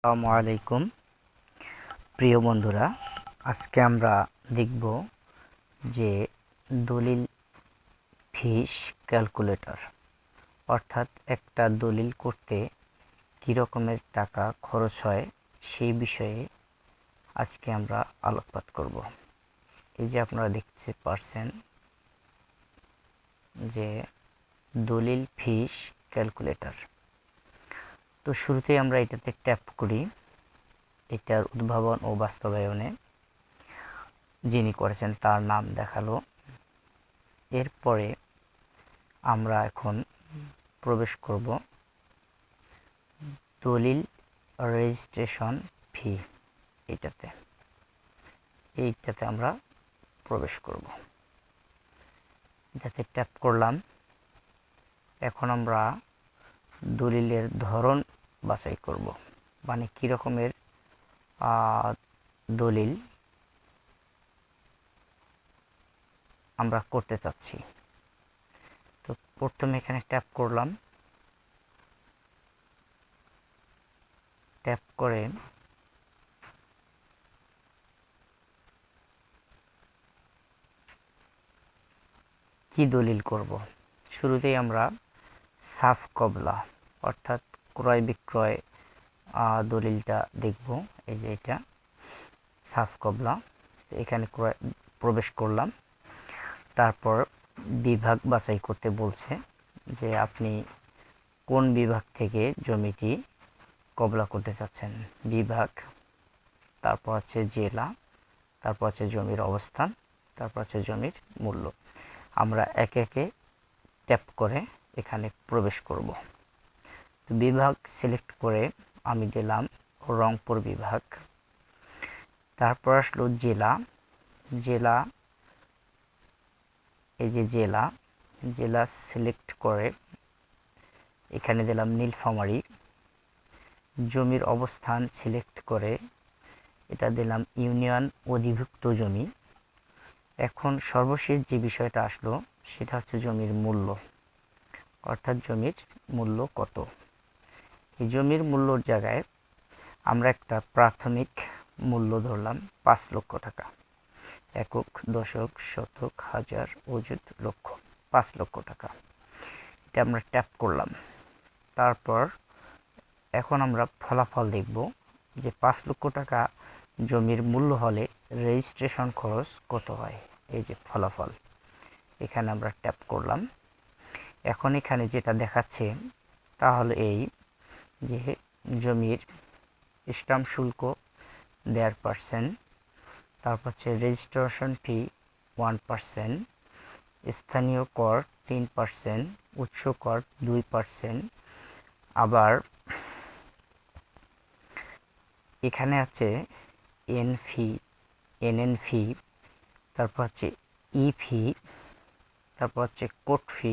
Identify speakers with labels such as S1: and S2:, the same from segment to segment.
S1: আসসালামু আলাইকুম প্রিয় বন্ধুরা, আজকে আমরা দেখব যে দলিল ফিস ক্যালকুলেটর অর্থাৎ একটা দলিল করতে কী রকমের টাকা খরচ হয় সেই বিষয়ে আজকে আমরা আলোকপাত করব। এই যে আপনারা দেখতে পাচ্ছেন যে দলিল ফিস ক্যালকুলেটর। তো শুরুতেই আমরা এটাতে ট্যাপ করি। এটার উদ্ভাবন ও বাস্তবায়নে যিনি করেছেন তার নাম দেখালো। এরপরে আমরা এখন প্রবেশ করব দলিল রেজিস্ট্রেশন ফি, এইটাতে আমরা প্রবেশ করব। এটাতে ট্যাপ করলাম। এখন আমরা দলিলের ধরন বাছাই করব, মানে কী রকমের দলিল আমরা করতে চাচ্ছি। তো প্রথমে এখানে ট্যাপ করলাম। ট্যাপ করে কি দলিল করব, শুরুতেই আমরা সাফ কবলা অর্থাৎ ক্রয় বিক্রয় দলিলটা দেখব। এই যে এটা সাফ কবলা, এখানে প্রবেশ করলাম। তারপর বিভাগ বাছাই করতে বলছে যে আপনি কোন বিভাগ থেকে জমিটি কবলা করতে চাচ্ছেন। বিভাগ, তারপর হচ্ছে জেলা, তারপর হচ্ছে জমির অবস্থান, তারপর হচ্ছে জমির মূল্য। আমরা একে একে ট্যাপ করে এখানে প্রবেশ করব। তো বিভাগ সিলেক্ট করে আমি দিলাম রংপুর বিভাগ। তারপর আসলো জেলা। জেলা, এই যে জেলা সিলেক্ট করে এখানে দিলাম নীলফামারী। জমির অবস্থান সিলেক্ট করে এটা দিলাম ইউনিয়ন অধিভুক্ত জমি। এখন সর্বশেষ যে বিষয়টা আসলো সেটা হচ্ছে জমির মূল্য, অর্থাৎ জমির মূল্য কত। এই জমির মূল্যর জায়গায় আমরা একটা প্রাথমিক মূল্য ধরলাম 5 লক্ষ টাকা। একক, দশক, শতক, হাজার, অযুত, লক্ষ, 5 লক্ষ টাকা। এটা আমরা ট্যাপ করলাম। তারপর এখন আমরা ফলাফল দেখব যে 5 লক্ষ টাকা জমির মূল্য হলে রেজিস্ট্রেশন খরচ কত হয়। এই যে ফলাফল, এখানে আমরা ট্যাপ করলাম। এখন এখানে যেটা দেখাচ্ছে তাহলে এই যে জমির স্ট্যাম্প শুল্ক 1.5%, তারপর হচ্ছে রেজিস্ট্রেশন ফি 1%, স্থানীয় কর 3%, উৎস কর 2%। আবার এখানে আছে এনএন ফি, তারপর হচ্ছে ই ফি, তারপর হচ্ছে কোর্ট ফি।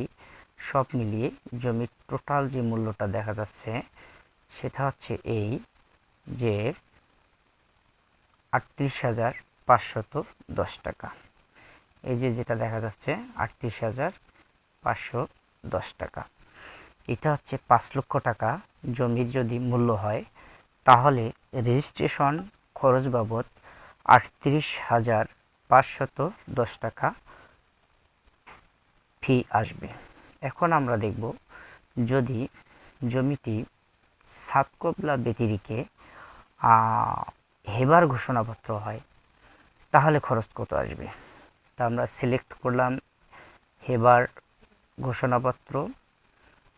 S1: সব মিলিয়ে জমির টোটাল যে মূল্যটা দেখা যাচ্ছে সেটা হচ্ছে এই যে 38,510 টাকা। এই যে যেটা দেখা যাচ্ছে 38,510 টাকা। এটা হচ্ছে 5 লক্ষ টাকা জমির যদি মূল্য হয়, তাহলে রেজিস্ট্রেশন খরচ বাবদ 38,510 টাকা ফি আসবে। এখন আমরা দেখব যদি জমিটি সাত কবলা ব্যতিরিকে হেবার ঘোষণাপত্র হয় তাহলে খরচ কত আসবে। তা আমরা সিলেক্ট করলাম হেবার ঘোষণাপত্র।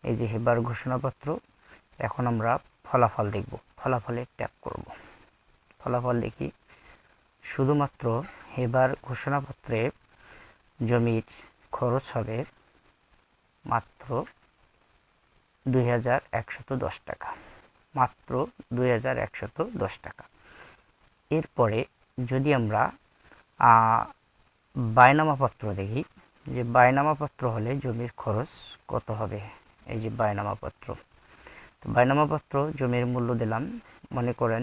S1: এই যে হেবার ঘোষণাপত্র। এখন আমরা ফলাফল দেখব, ফলাফলে ট্যাপ করব। ফলাফল দেখি, শুধুমাত্র হেবার ঘোষণাপত্রে জমির খরচ হবে মাত্র 2,110 টাকা, মাত্র 2,110 টাকা। এরপরে যদি আমরা বায়নামাপত্র দেখি যে বায়নামাপত্র হলে জমির খরচ কত হবে। এই যে বায়নামাপত্র, তো বায়নামাপত্র জমির মূল্য দিলাম, মনে করেন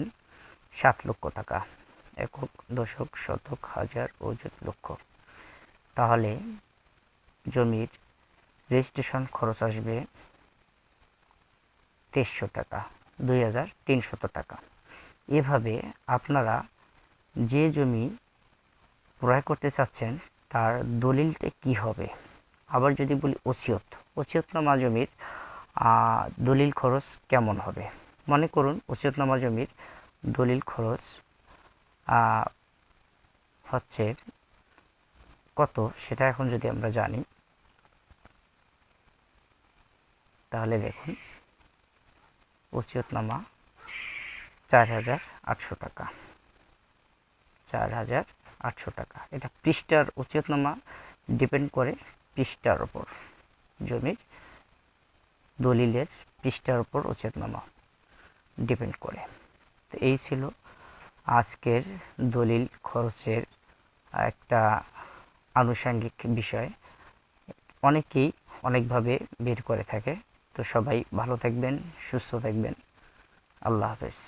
S1: 7 লক্ষ টাকা। একক, দশক, শতক, হাজার, অযুত, লক্ষ। তাহলে জমির রেজিস্ট্রেশন খরচ আসবে 2300 টাকা, 2,300 টাকা। এভাবে আপনারা যে জমি ক্রয় করতে চাচ্ছেন তার দলিলটা কি হবে। আবার যদি বলি ওসিয়তনামা জমির দলিল খরচ কেমন হবে। মনে করুন ওসিয়তনামা জমির দলিল খরচ হচ্ছে কত, সেটা এখন যদি আমরা জানি তাহলে দেখুন ওসিয়তনামা 4,800 টাকা, 4,800 টাকা। এটা পৃষ্ঠার ওসিয়তনামা ডিপেন্ড করে পৃষ্ঠার ওপর, জমির দলিলের পৃষ্ঠার ওপর ওসিয়তনামা ডিপেন্ড করে। তো এই ছিল আজকের দলিল খরচের একটা আনুষঙ্গিক বিষয়। অনেকেই অনেকভাবে বের করে থাকে। তো সবাই ভালো থাকবেন, সুস্থ থাকবেন। আল্লাহ হাফেজ।